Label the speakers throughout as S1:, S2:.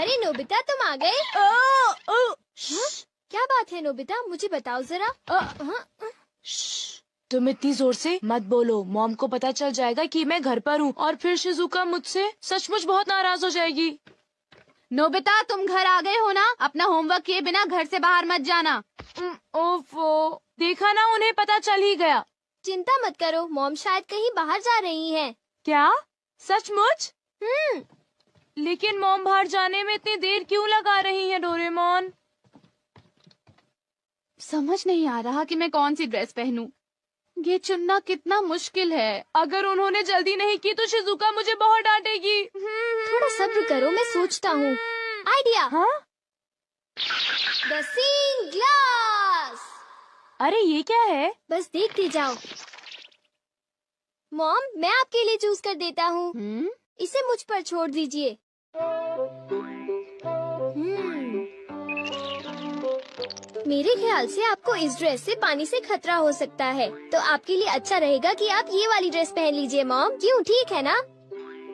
S1: अरे नोबिता, तुम आ गए? हाँ? क्या बात है नोबिता, मुझे बताओ जरा।
S2: तुम इतनी जोर से मत बोलो, मॉम को पता चल जाएगा कि मैं घर पर हूँ और फिर शिजुका मुझसे सचमुच बहुत नाराज हो जाएगी।
S3: नोबिता, तुम घर आ गए हो ना? अपना होमवर्क किए बिना घर से बाहर मत जाना।
S2: ओफो, देखा ना, उन्हें पता चल ही गया।
S1: चिंता मत करो, मॉम शायद कहीं बाहर जा रही हैं।
S2: क्या? सचमुच? लेकिन मॉम बाहर जाने में इतनी देर क्यों लगा रही है डोरेमोन?
S3: समझ नहीं आ रहा कि मैं कौन सी ड्रेस पहनूं। ये चुनना कितना मुश्किल है।
S2: अगर उन्होंने जल्दी नहीं की तो शिजुका मुझे बहुत डांटेगी।
S1: थोड़ा सब्र करो, मैं सोचता हूँ। आइडिया।
S2: हाँ?
S1: The scene glass.
S2: अरे ये क्या है?
S1: बस देखते जाओ। मॉम, मैं आपके लिए चूज कर देता हूँ। इसे मुझ पर छोड़ दीजिए। मेरे ख्याल से आपको इस ड्रेस से पानी से खतरा हो सकता है, तो आपके लिए अच्छा रहेगा कि आप ये वाली ड्रेस पहन लीजिए मॉम। क्यों, ठीक है ना?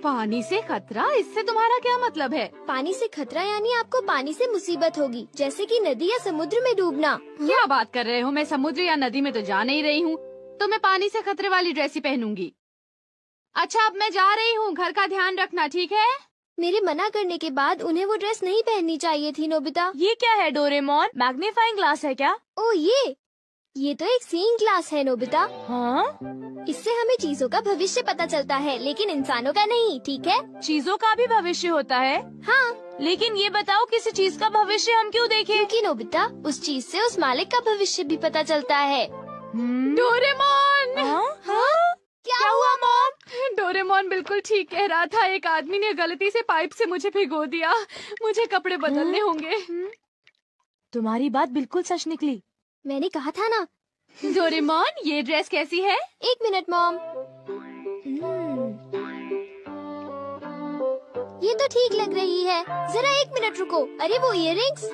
S3: पानी से खतरा? इससे तुम्हारा क्या मतलब है?
S1: पानी से खतरा यानी आपको पानी से मुसीबत होगी, जैसे कि नदी या समुद्र में डूबना।
S3: क्या बात कर रहे हो? मैं समुद्र या नदी में तो जा नहीं रही हूँ, तो मैं पानी से खतरे वाली ड्रेस ही पहनूंगी। अच्छा, अब मैं जा रही हूँ, घर का ध्यान रखना, ठीक है?
S1: मेरे मना करने के बाद उन्हें वो ड्रेस नहीं पहननी चाहिए थी नोबिता।
S2: ये क्या है डोरेमोन? मैग्नीफाइंग ग्लास है क्या?
S1: ओ ये तो एक सीइंग ग्लास है नोबिता।
S2: हाँ?
S1: इससे हमें चीजों का भविष्य पता चलता है, लेकिन इंसानों का नहीं, ठीक है?
S2: चीजों का भी भविष्य होता है?
S1: हाँ।
S2: लेकिन ये बताओ, किसी चीज का भविष्य हम क्यों देखें?
S1: क्योंकि नोबिता, उस चीज से उस मालिक का भविष्य भी पता चलता है।
S3: डोरेमोन!
S1: हाँ? क्या हुआ मॉम?
S3: डोरेमोन बिल्कुल ठीक कह रहा था। एक आदमी ने गलती से पाइप से मुझे भिगो दिया। मुझे कपड़े बदलने होंगे।
S2: तुम्हारी बात बिल्कुल सच निकली।
S1: मैंने कहा था ना।
S3: डोरेमोन, ये ड्रेस कैसी है?
S1: एक मिनट मॉम। ये तो ठीक लग रही है। जरा एक मिनट रुको। अरे वो इयररिंग्स।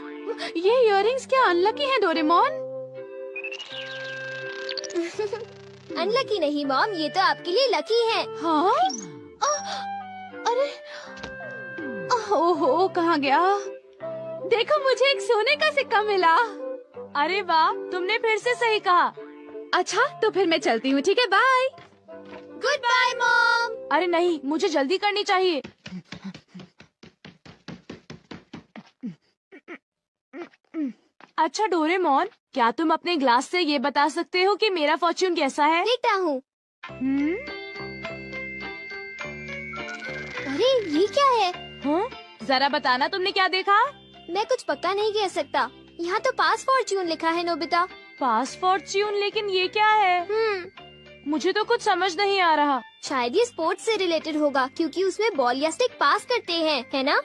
S3: ये इयररिंग्स क्या अनलकी हैं डोरेमोन?
S1: अनलकी नहीं मॉम, ये तो आपके लिए लकी है।
S3: हाँ? अरे ओहो, कहाँ गया? देखो, मुझे एक सोने का सिक्का मिला।
S2: अरे वाह, तुमने फिर से सही कहा।
S3: अच्छा, तो फिर मैं चलती हूँ, ठीक है? बाय।
S1: Goodbye mom.
S2: अरे नहीं, मुझे जल्दी करनी चाहिए। अच्छा डोरेमोन, क्या तुम अपने ग्लास से ये बता सकते हो कि मेरा फॉर्च्यून कैसा है?
S1: देखता हूँ। अरे ये क्या है?
S2: हाँ? जरा बताना, तुमने क्या देखा?
S1: मैं कुछ पक्का नहीं कह सकता। यहाँ तो पास फॉर्च्यून लिखा है नोबिता।
S2: पास फॉर्च्यून? लेकिन ये क्या है? मुझे तो कुछ समझ नहीं आ रहा।
S1: शायद ये स्पोर्ट्स से रिलेटेड होगा, क्योंकि उसमें बॉल या स्टिक पास करते हैं, है ना?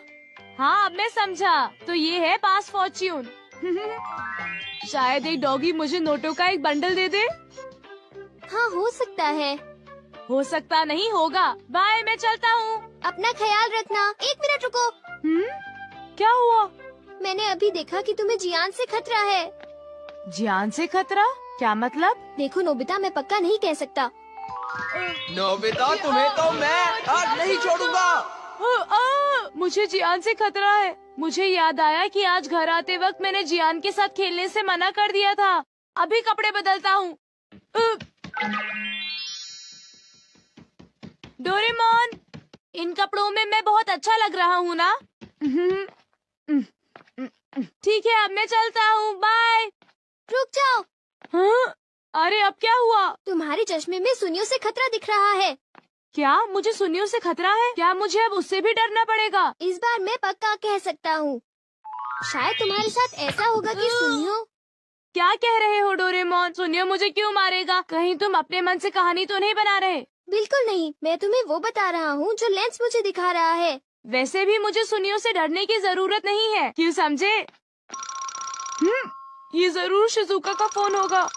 S2: हाँ, अब मैं समझा। तो ये है पास फॉर्च्यून। शायद एक डॉगी मुझे नोटों का एक बंडल दे दे।
S1: हाँ, हो सकता है।
S2: हो सकता नहीं, होगा। बाय, मैं चलता हूँ।
S1: अपना ख्याल रखना। एक मिनट रुको।
S2: क्या हुआ?
S1: मैंने अभी देखा कि तुम्हें जियान से खतरा है।
S2: जियान से खतरा? क्या मतलब?
S1: देखो नोबिता, मैं पक्का नहीं कह सकता।
S4: नोबिता, तुम्हें तो मैं आज नहीं छोड़ूंगा।
S2: मुझे जियान से खतरा है। मुझे याद आया कि आज घर आते वक्त मैंने जियान के साथ खेलने से मना कर दिया था। अभी कपड़े बदलता हूँ। डोरेमोन, इन कपड़ों में मैं बहुत अच्छा लग रहा हूँ ना? ठीक है, अब मैं चलता हूँ। बाय।
S1: रुक जाओ।
S2: हाँ? अरे अब क्या हुआ?
S1: तुम्हारे चश्मे में सुनियों से खतरा दिख रहा है।
S2: क्या मुझे सुनियों से खतरा है? क्या मुझे अब उससे भी डरना पड़ेगा?
S1: इस बार मैं पक्का कह सकता हूँ। शायद तुम्हारे साथ ऐसा होगा कि सुनियो।
S2: क्या कह रहे हो डोरेमोन? सुनियो मुझे क्यों मारेगा? कहीं तुम अपने मन से कहानी तो नहीं बना रहे?
S1: बिल्कुल नहीं, मैं तुम्हें वो बता रहा हूँ जो लेंस मुझे दिखा रहा है।
S2: वैसे भी मुझे सुनियों से डरने की जरूरत नहीं है, क्यों समझे? ये जरूर शिजुका का फोन होगा।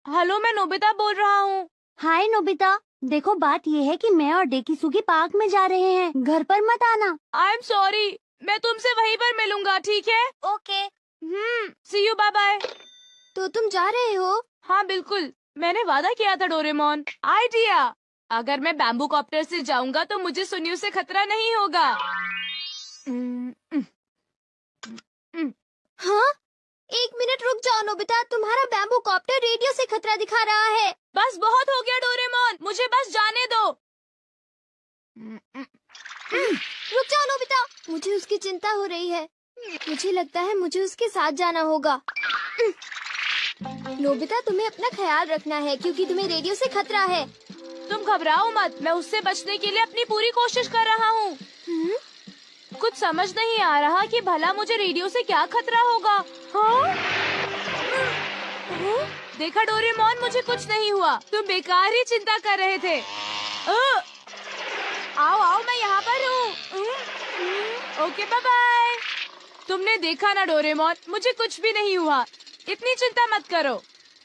S2: हेलो, मैं नोबिता बोल रहा हूँ।
S5: हाय नोबिता, देखो बात ये है कि मैं और डेकिसुगी पार्क में जा रहे हैं, घर पर मत आना।
S2: आई एम सॉरी, मैं तुमसे वहीं पर मिलूंगा, ठीक है?
S1: Okay.
S2: See you, bye bye.
S1: तो तुम जा रहे हो?
S2: हाँ बिल्कुल, मैंने वादा किया था डोरेमोन। आइडिया, अगर मैं बैम्बू कॉप्टर से जाऊंगा तो मुझे सुनियों से खतरा नहीं होगा।
S1: नोबिता, तुम्हारा बैम्बू कॉप्टर रेडियो से खतरा दिखा रहा है।
S2: बस बहुत हो गया डोरेमोन, मुझे बस जाने दो।
S1: रुक जाओ नोबिता, मुझे उसकी चिंता हो रही है। मुझे लगता है मुझे उसके साथ जाना होगा। नोबिता, तुम्हें अपना ख्याल रखना है क्योंकि तुम्हें रेडियो से खतरा है।
S2: तुम घबराओ मत, मैं उससे बचने के लिए अपनी पूरी कोशिश कर रहा हूँ। कुछ समझ नहीं आ रहा कि भला मुझे रेडियो से क्या खतरा होगा। हाँ? देखा डोरेमोन, मुझे कुछ नहीं हुआ, तुम बेकार ही चिंता कर रहे थे। आओ आओ, मैं यहाँ पर हूँ। Okay bye bye. तुमने देखा ना डोरेमोन, मुझे कुछ भी नहीं हुआ, इतनी चिंता मत करो।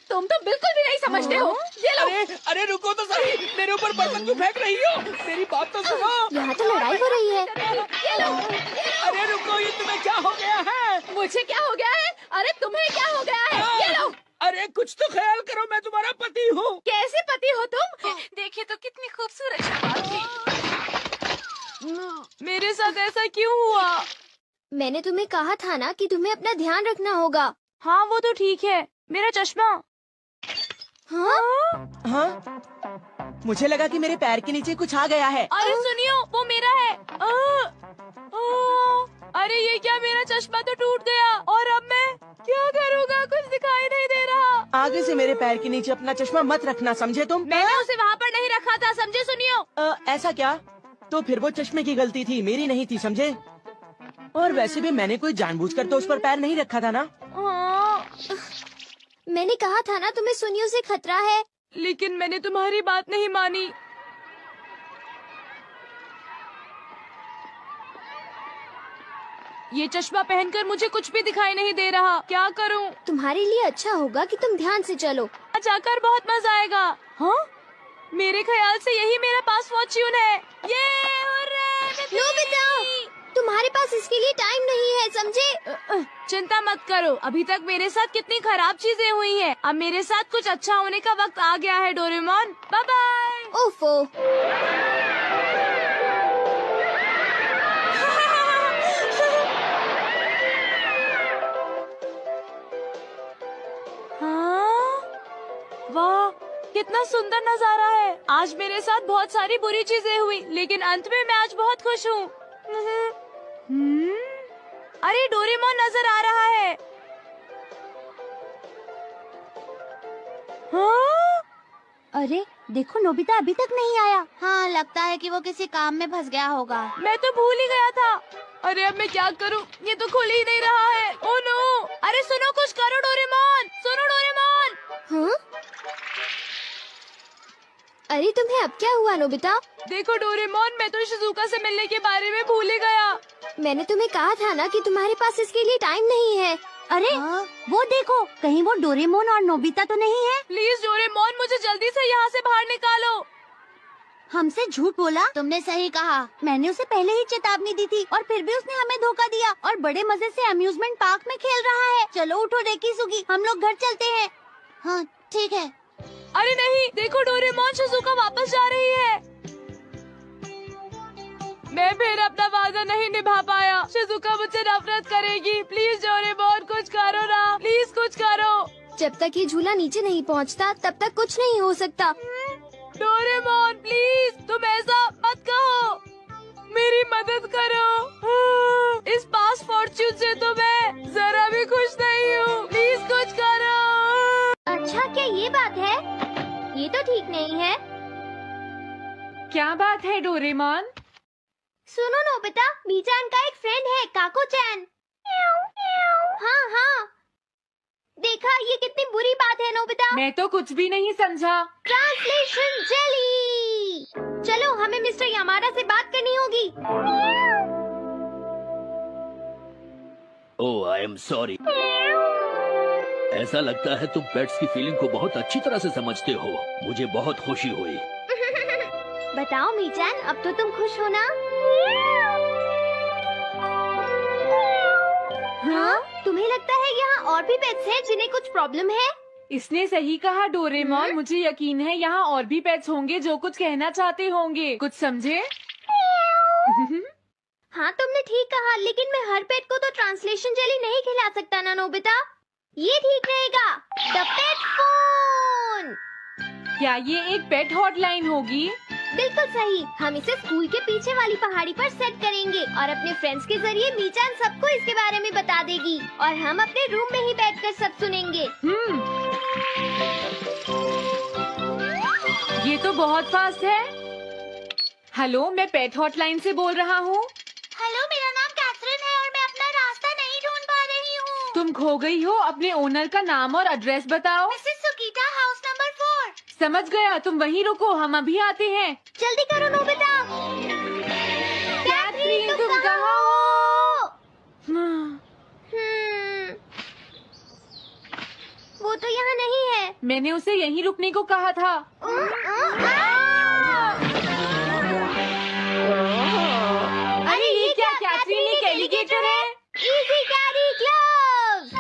S2: तुम तो बिल्कुल भी नहीं समझते हो। ये लो।
S4: अरे रुको तो सही, मेरे ऊपर बर्तन क्यों फेंक रही हो? मेरी बात तो सुनो।
S1: यहाँ तो लड़ाई हो रही है।
S3: ये लो।
S4: अरे रुको, ये तुम्हें क्या हो गया है?
S3: मुझे क्या हो गया है? अरे तुम्हें क्या हो गया है? ये लो।
S4: अरे कुछ तो ख्याल करो, मैं तुम्हारा पति हूँ।
S3: कैसे पति हो तुम? देखिए तो कितनी खूबसूरत शबाब थी।
S2: मेरे साथ ऐसा क्यों हुआ?
S1: मैंने तुम्हें कहा था ना कि तुम्हें अपना ध्यान रखना होगा।
S2: हाँ वो तो ठीक है, मेरा चश्मा।
S1: हाँ?
S4: हाँ? मुझे लगा कि मेरे पैर के नीचे कुछ आ गया है।
S2: अरे सुनियो, वो मेरा है। अरे ये क्या, मेरा चश्मा तो टूट गया और अब मैं क्या करूँगा? कुछ दिखाई नहीं दे रहा।
S4: आगे से मेरे पैर के नीचे अपना चश्मा मत रखना, समझे तुम?
S2: मैंने उसे वहाँ पर नहीं रखा था, समझे सुनियो?
S4: ऐसा क्या? तो फिर वो चश्मे की गलती थी, मेरी नहीं थी, समझे? और वैसे भी मैंने कोई जानबूझकर तो उस पर पैर नहीं रखा था ना।
S1: मैंने कहा था ना तुम्हें सुनियो से खतरा है।
S2: लेकिन मैंने तुम्हारी बात नहीं मानी। ये चश्मा पहनकर मुझे कुछ भी दिखाई नहीं दे रहा, क्या करूं?
S1: तुम्हारे लिए अच्छा होगा कि तुम ध्यान से चलो।
S2: जाकर बहुत मजा आएगा। हाँ? मेरे ख्याल से यही मेरा पास फॉर्च्यून है। ये
S1: नोबिता, तुम्हारे पास इसके लिए टाइम नहीं है, समझे?
S2: चिंता मत करो, अभी तक मेरे साथ कितनी खराब चीजें हुई हैं। अब मेरे साथ कुछ अच्छा होने का वक्त आ गया है डोरेमोन। Bye bye.
S1: ओफो।
S2: हाँ? वाह, कितना सुंदर नजारा है। आज मेरे साथ बहुत सारी बुरी चीजें हुई, लेकिन अंत में मैं आज बहुत खुश हूँ। अरे डोरेमोन नजर आ रहा है। हाँ?
S5: अरे देखो, नोबिता अभी तक नहीं आया। हाँ, लगता है कि वो किसी काम में फंस गया होगा।
S2: मैं तो भूल ही गया था। अरे अब मैं क्या करूं? ये तो खुल ही नहीं रहा है। Oh no! अरे सुनो, कुछ करो डोरेमोन, सुनो डोरेमोन।
S1: हाँ? अरे तुम्हें अब क्या हुआ नोबिता?
S2: देखो डोरेमोन, मैं तो शिजुका से मिलने के बारे में भूल ही गया।
S1: मैंने तुम्हें कहा था ना कि तुम्हारे पास इसके लिए टाइम नहीं है।
S5: अरे वो देखो, कहीं वो डोरेमोन और नोबिता तो नहीं है?
S2: प्लीज डोरेमोन, मुझे जल्दी से यहाँ से बाहर निकालो।
S5: हमसे झूठ बोला? तुमने सही कहा, मैंने उसे पहले ही चेतावनी दी थी और फिर भी उसने हमें धोखा दिया और बड़े मजे से अम्यूजमेंट पार्क में खेल रहा है। चलो उठो डेकिसुगी, हम लोग घर चलते हैं। हाँ ठीक है।
S2: अरे नहीं, देखो डोरेमोन, शिजुका वापस जा रही है। मैं फिर अपना वादा नहीं निभा पाया। शिजुका मुझसे नफरत करेगी। प्लीज डोरेमोन, कुछ करो ना, प्लीज कुछ करो।
S1: जब तक ये झूला नीचे नहीं पहुंचता, तब तक कुछ नहीं हो सकता।
S2: डोरेमोन प्लीज, तुम ऐसा मत कहो, मेरी मदद करो। इस पास फॉर्च्यून से तो मैं जरा भी खुश नहीं हूँ। प्लीज कुछ करो।
S1: अच्छा, क्या ये बात है? ये तो ठीक नहीं है।
S3: क्या बात है डोरेमोन?
S1: सुनो नोबिता, मीचान का एक फ्रेंड है, काको-चैन। हाँ हाँ, देखा, ये कितनी बुरी बात है नोबिता।
S3: मैं तो कुछ भी नहीं समझा।
S1: Translation jelly. चलो, हमें मिस्टर यामाडा से बात करनी होगी।
S6: ओह, आई एम सॉरी। ऐसा लगता है तुम पेट्स की फीलिंग को बहुत अच्छी तरह से समझते हो। मुझे बहुत खुशी हुई।
S1: बताओ मीचान, अब तो तुम खुश हो ना? हाँ? तुम्हें लगता है यहाँ और भी पेट्स हैं जिन्हें कुछ प्रॉब्लम है?
S3: इसने सही कहा डोरेमोन, मुझे यकीन है यहाँ और भी पेट्स होंगे जो कुछ कहना चाहते होंगे। कुछ समझे?
S1: हाँ तुमने ठीक कहा, लेकिन मैं हर पेट को तो ट्रांसलेशन जेली नहीं खिला सकता ना नोबिता। ये ठीक रहेगा। The pet phone.
S3: क्या ये एक पेट हॉटलाइन होगी?
S1: बिल्कुल सही। हम इसे स्कूल के पीछे वाली पहाड़ी पर सेट करेंगे और अपने फ्रेंड्स के जरिए मीचान सबको इसके बारे में बता देगी और हम अपने रूम में ही बैठकर सब सुनेंगे।
S3: ये तो बहुत फास्ट है। हेलो, मैं पेट हॉटलाइन से बोल रहा हूँ।
S5: हेलो, मेरा नाम कैथरीन है और मैं अपना रास्ता नहीं ढूंढ पा रही हूँ।
S3: तुम खो गई हो, अपने ओनर का नाम और एड्रेस बताओ।
S5: Mrs Sukita, house number 4।
S3: समझ गया, तुम वहीं रुको, हम अभी आते हैं।
S1: जल्दी करो नोबिता।
S3: कैथरीन, तुम कहाँ हो?
S1: वो तो यहाँ नहीं है।
S3: मैंने उसे यहीं रुकने को कहा था। अरे ये क्या, कैथरीन एक एलिगेटर है।
S1: Easy carry gloves.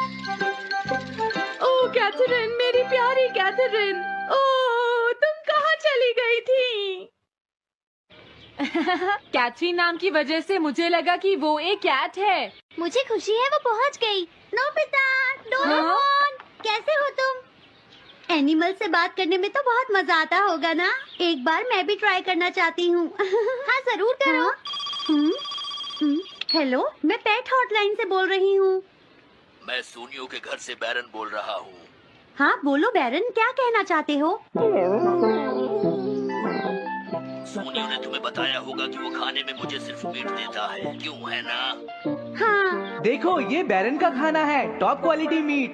S3: Oh Catherine, मेरी प्यारी कैथरीन, ओह तुम कहाँ चली गई थी? कैथरीन नाम की वजह से मुझे लगा कि वो एक कैट है।
S1: मुझे खुशी है वो पहुँच गई।
S5: नोबिता, डोरेमोन, कैसे हो तुम? एनिमल से बात करने में तो बहुत मजा आता होगा ना? एक बार मैं भी ट्राई करना चाहती हूँ।
S1: हाँ जरूर करो।
S5: हेलो, मैं पेट हॉटलाइन से बोल रही हूँ।
S6: मैं सोनियो के घर से बैरन बोल रहा हूँ।
S5: हाँ बोलो बैरन, क्या कहना चाहते हो?
S6: सोनियो ने तुम्हें बताया होगा कि वो खाने में मुझे सिर्फ मीट देता है, क्यों है ना?
S5: हाँ।
S4: देखो, ये बैरन का खाना है, टॉप क्वालिटी मीट।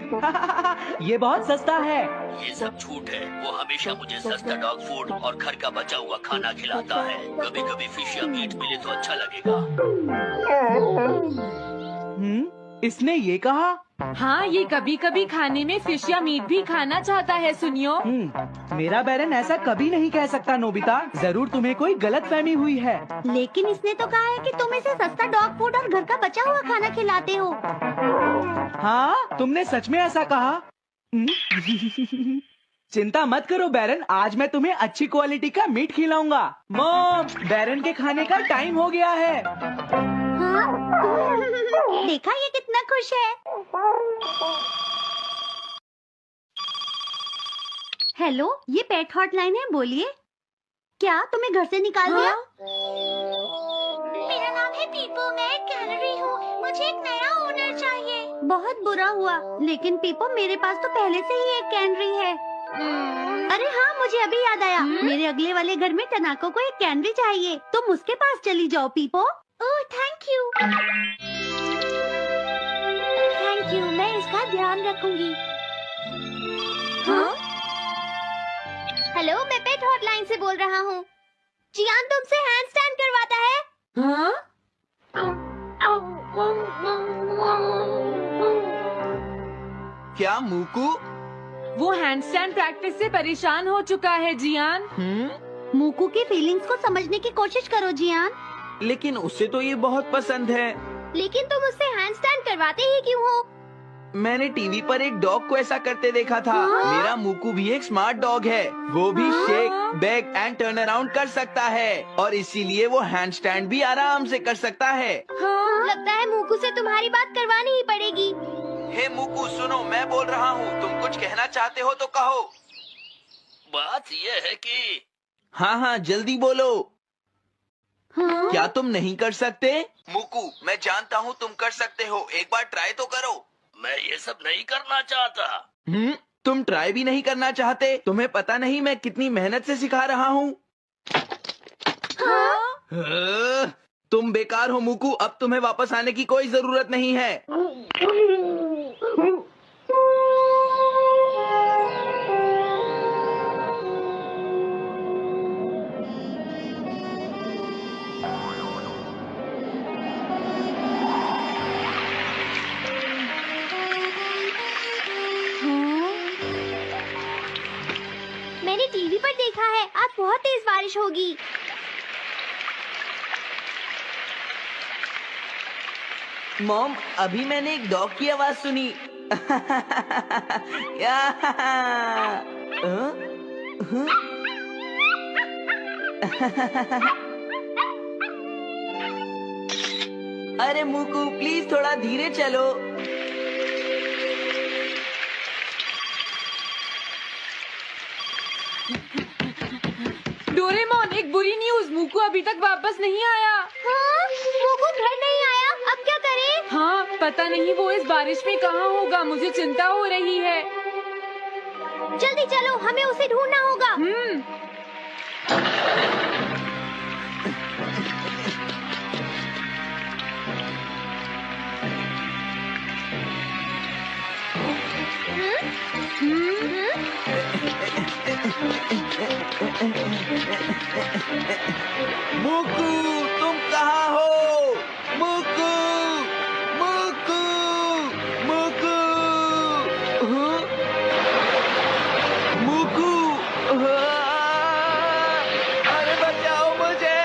S4: ये बहुत सस्ता है।
S6: ये सब झूठ है। वो हमेशा मुझे सस्ता डॉग फूड और घर का बचा हुआ खाना खिलाता है। कभी कभी फिश या मीट मिले तो अच्छा लगेगा।
S4: इसने ये कहा?
S3: हाँ, ये कभी कभी खाने में फिश या मीट भी खाना चाहता है। सुनियो,
S4: मेरा बैरन ऐसा कभी नहीं कह सकता नोबिता। जरूर तुम्हें कोई गलतफहमी हुई है।
S5: लेकिन इसने तो कहा है कि तुम इसे सस्ता डॉग फूड और घर का बचा हुआ खाना खिलाते हो।
S4: हाँ, तुमने सच में ऐसा कहा? चिंता मत करो बैरन, आज मैं तुम्हें अच्छी क्वालिटी का मीट खिलाऊंगा। मॉम, बैरन के खाने का टाइम हो गया है।
S5: हाँ? देखा, ये कितना खुश है। हेलो, ये पेट हॉटलाइन है, बोलिए। क्या तुम्हें घर से निकाल दिया? मेरा नाम है पीपो, मैं एक कैनरी हूँ। मुझे एक नया ओनर चाहिए। बहुत बुरा हुआ, लेकिन पीपो मेरे पास तो पहले से ही एक कैनरी है। अरे हाँ, मुझे अभी याद आया। मेरे अगले वाले घर में टनाको को एक कैनरी चाहिए। तुम उसके पास चली जाओ पीपो। Oh thank you.
S1: Thank you, मैं इसका ध्यान रखूंगी।
S5: हाँ?
S1: हेलो, मैं पेट हॉटलाइन से बोल रहा हूँ। जियान तुमसे हैंड स्टैंड करवाता है।
S3: हाँ?
S7: क्या मूकू?
S3: वो हैंडस्टैंड प्रैक्टिस से परेशान हो चुका है जियान।
S5: मूकू की फीलिंग्स को समझने की कोशिश करो जियान।
S7: लेकिन उसे तो ये बहुत पसंद है।
S1: लेकिन तुम उससे हैंड स्टैंड करवाते ही क्यों हो?
S7: मैंने टीवी पर एक डॉग को ऐसा करते देखा था। मेरा मूकू भी एक स्मार्ट डॉग है। वो भी shake, back and turn around कर सकता है और इसीलिए वो हैंड स्टैंड भी आराम से कर सकता है।
S1: लगता है मूकू से तुम्हारी बात करवानी ही पड़ेगी।
S7: हे मूकू, सुनो, मैं बोल रहा हूँ। तुम कुछ कहना चाहते हो तो कहो।
S6: बात ये है कि
S7: हाँ हाँ, जल्दी बोलो। क्या तुम नहीं कर सकते? मूकू, मैं जानता हूँ तुम कर सकते हो। एक बार ट्राई तो करो।
S6: मैं ये सब नहीं करना चाहता।
S7: तुम ट्राई भी नहीं करना चाहते? तुम्हें पता नहीं मैं कितनी मेहनत से सिखा रहा हूँ। तुम बेकार हो मूकू। अब तुम्हें वापस आने की कोई जरूरत नहीं है।
S1: मैंने टीवी पर देखा है आज बहुत तेज बारिश होगी।
S7: मॉम, अभी मैंने एक डॉग की आवाज सुनी। अरे मूकू, प्लीज थोड़ा धीरे चलो।
S3: डोरेमोन, एक बुरी न्यूज़, मूकू अभी तक वापस नहीं आया।
S1: हाँ, मोकू घर नहीं आया, अब क्या करें?
S3: हाँ, पता नहीं वो इस बारिश में कहाँ होगा, मुझे चिंता हो रही है।
S1: जल्दी चलो, हमें उसे ढूंढना होगा।
S7: मुकू, तुम कहाँ हो? मुकू, मुकू, मुकू, हाँ? मुकू, हाँ? अरे बचाओ मुझे!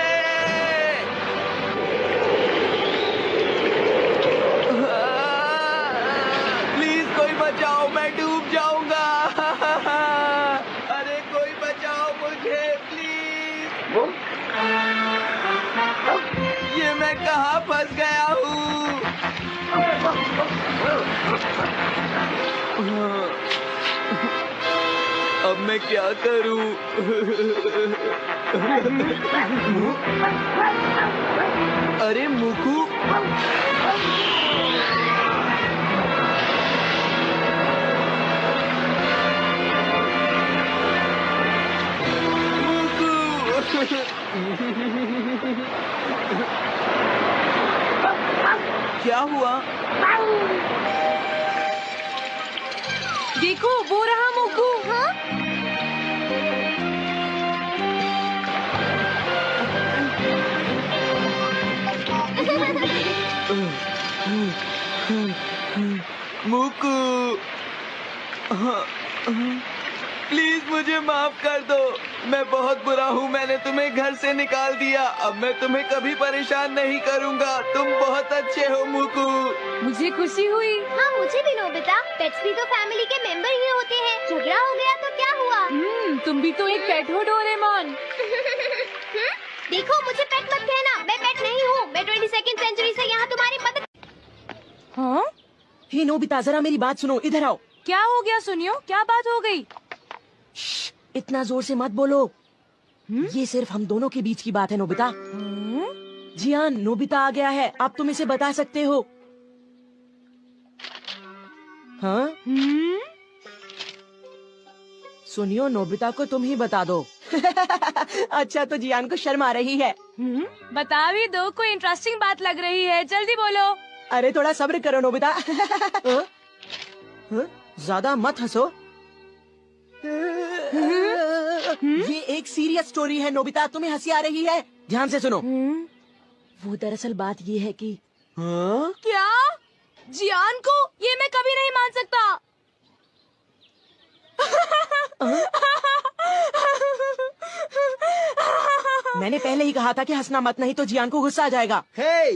S7: प्लीज कोई बचाओ, मैं डूब जाऊंगा। अरे कोई बचाओ मुझे प्लीज। ये मैं कहाँ फंस गया हूँ? अब मैं क्या करूँ? अरे मुकू, क्या हुआ?
S3: देखो, वो रहा मूकू।
S1: हाँ?
S7: मुकू, प्लीज मुझे माफ कर दो। मैं बहुत बुरा हूँ, मैंने तुम्हें घर से निकाल दिया। अब मैं तुम्हें कभी परेशान नहीं करूँगा। तुम बहुत अच्छे हो मुकू।
S3: मुझे खुशी हुई।
S1: हाँ, मुझे भी नोबिता। पेट्स भी तो फैमिली के मेंबर ही होते हैं। झगड़ा हो गया तो क्या हुआ?
S3: तुम भी तो एक पेट हो डोरेमोन।
S1: देखो, मुझे पेट मत कहना, मैं पेट नहीं हूँ। मैं 22वीं सेंचुरी से यहाँ तुम्हारी मदद।
S3: हाँ?
S4: हे नोबिता, जरा मेरी बात सुनो, इधर आओ।
S3: क्या हो गया सुनियो, क्या बात हो गई?
S4: श्श, इतना जोर से मत बोलो। ये सिर्फ हम दोनों के बीच की बात है नोबिता। जियान, नोबिता आ गया है, आप तुम इसे बता सकते हो। हाँ? सुनियो, नोबिता को तुम ही बता दो। अच्छा, तो जियान को शर्म आ रही है।
S3: बता भी दो, कोई इंटरेस्टिंग बात लग रही है, जल्दी बोलो।
S4: अरे थोड़ा सब्र करो नोबिता। ज्यादा मत हंसो। ये एक सीरियस स्टोरी है नोबिता, तुम्हें हंसी आ रही है? ध्यान से सुनो। वो दरअसल बात ये है कि
S3: क्या? जियान को? ये मैं कभी नहीं मान सकता।
S4: मैंने पहले ही कहा था कि हंसना मत, नहीं तो जियान को गुस्सा आ जाएगा।
S7: हे!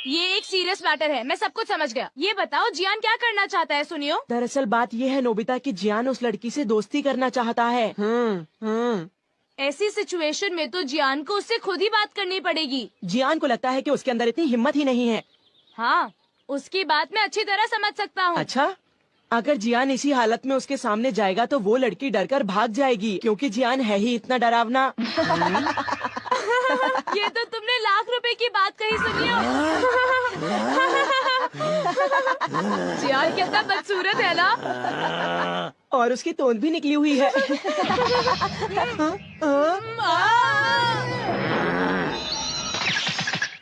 S3: ये एक सीरियस मैटर है, मैं सब कुछ समझ गया। ये बताओ, जियान क्या करना चाहता है सुनियो?
S4: दरअसल बात ये है नोबिता कि जियान उस लड़की से दोस्ती करना चाहता है।
S3: ऐसी सिचुएशन में तो जियान को उससे खुद ही बात करनी पड़ेगी।
S4: जियान को लगता है कि उसके अंदर इतनी हिम्मत ही नहीं है।
S3: हाँ, उसकी बात मैं अच्छी तरह समझ सकता हूँ।
S4: अच्छा, अगर जियान इसी हालत में उसके सामने जाएगा तो वो लड़की डरकर भाग जाएगी, क्योंकि जियान है ही इतना डरावना।
S3: ये तो तुमने लाख रुपए की बात कही सुनियो। जियान कितना बदसूरत है ना?
S4: और उसकी तोंद भी निकली हुई है।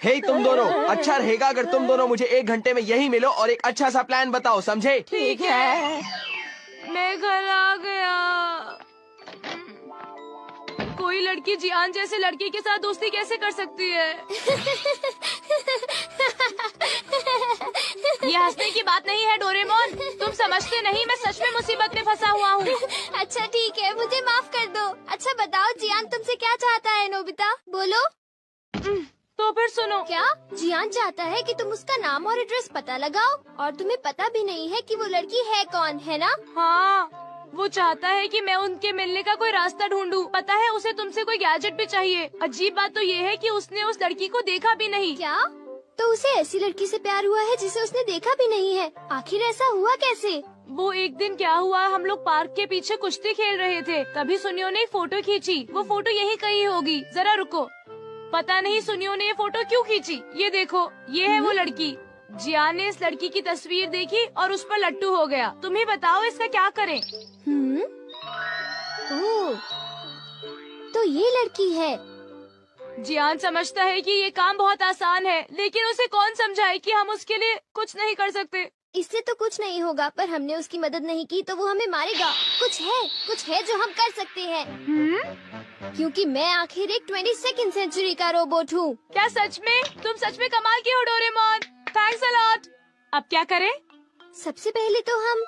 S7: हे तुम दोनों, अच्छा रहेगा अगर तुम दोनों मुझे 1 घंटे में यहीं मिलो और एक अच्छा सा प्लान बताओ, समझे?
S4: ठीक है।
S3: मैं घर आ गया। कोई लड़की जियान जैसे लड़के के साथ दोस्ती कैसे कर सकती है? ये हंसने की बात नहीं है डोरेमोन, तुम समझते नहीं, मैं सच में मुसीबत में फंसा हुआ हूँ।
S1: अच्छा ठीक है, मुझे माफ कर दो। अच्छा बताओ, जियान तुमसे क्या चाहता है नोबिता? बोलो।
S3: तो फिर सुनो।
S1: क्या? जियान चाहता है कि तुम उसका नाम और एड्रेस पता लगाओ, और तुम्हें पता भी नहीं है कि वो लड़की है कौन, है ना?
S3: हाँ, वो चाहता है कि मैं उनके मिलने का कोई रास्ता ढूंढूं। पता है, उसे तुमसे कोई गैजेट भी चाहिए। अजीब बात तो ये है कि उसने उस लड़की को देखा भी नहीं।
S1: क्या? तो उसे ऐसी लड़की से प्यार हुआ है जिसे उसने देखा भी नहीं है? आखिर ऐसा हुआ कैसे?
S2: वो एक दिन क्या हुआ, हम लोग पार्क के पीछे कुश्ती खेल रहे थे, तभी सुनियो ने एक फोटो खींची। वो फोटो यही कहीं होगी, जरा रुको। पता नहीं सुनियो ने ये फोटो क्यों खींची। ये देखो, ये है वो लड़की। जियान ने इस लड़की की तस्वीर देखी और उस पर लट्टू हो गया। तुम ही बताओ इसका क्या करें।
S1: ओह, तो ये लड़की है।
S2: जियान समझता है कि ये काम बहुत आसान है, लेकिन उसे कौन समझाए कि हम उसके लिए कुछ नहीं कर सकते।
S1: इससे तो कुछ नहीं होगा, पर हमने उसकी मदद नहीं की तो वो हमें मारेगा। कुछ है जो हम कर सकते हैं। क्योंकि मैं आखिर एक 22nd सेंचुरी का रोबोट हूँ।
S2: क्या सच में? तुम सच में कमाल के हो डोरेमोन। Thanks a lot. अब क्या करें?
S1: सबसे पहले तो हम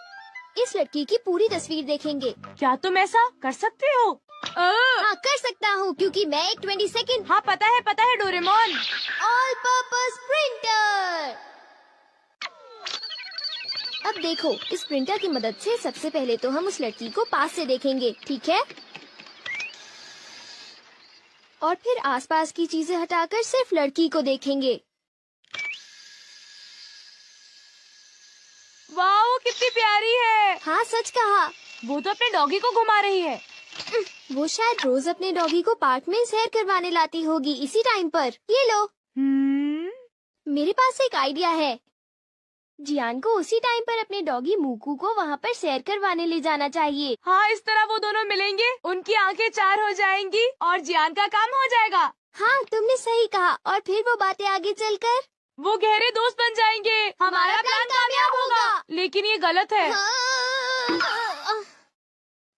S1: इस लड़की की पूरी तस्वीर देखेंगे।
S2: क्या तुम ऐसा कर सकते हो?
S1: हाँ, कर सकता हूँ, क्योंकि मैं एक 22nd
S2: हाँ पता है डोरेमोन।
S1: All purpose printer. अब देखो, इस प्रिंटर की मदद से सबसे पहले तो हम उस लड़की को पास से देखेंगे, ठीक है? और फिर आसपास की चीजें हटाकर सिर्फ लड़की को देखेंगे।
S2: वाओ, कितनी प्यारी है।
S1: हाँ, सच कहा।
S2: वो तो अपने डॉगी को घुमा रही है।
S1: वो शायद रोज अपने डॉगी को पार्क में सैर करवाने लाती होगी इसी टाइम पर। ये लो, मेरे पास एक आइडिया है। जियान को उसी टाइम पर अपने डॉगी मूकू को वहाँ पर सैर करवाने ले जाना चाहिए।
S2: हाँ, इस तरह वो दोनों मिलेंगे, उनकी आंखें चार हो जाएंगी और जियान का काम हो जाएगा।
S1: हाँ, तुमने सही कहा। और फिर वो बातें आगे चलकर
S2: वो गहरे दोस्त बन जाएंगे। हमारा प्लान कामयाब होगा। लेकिन ये गलत है।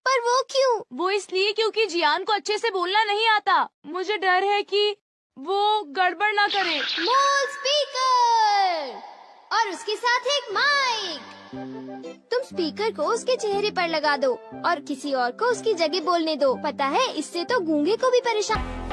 S1: पर वो क्यों?
S2: वो इसलिए क्योंकि जियान को अच्छे से बोलना नहीं आता। मुझे डर है कि वो गड़बड़ ना करे।
S1: स्मॉल स्पीकर और उसके साथ एक माइक। तुम स्पीकर को उसके चेहरे पर लगा दो और किसी और को उसकी जगह बोलने दो। पता है, इससे तो गूंगे को भी परेशान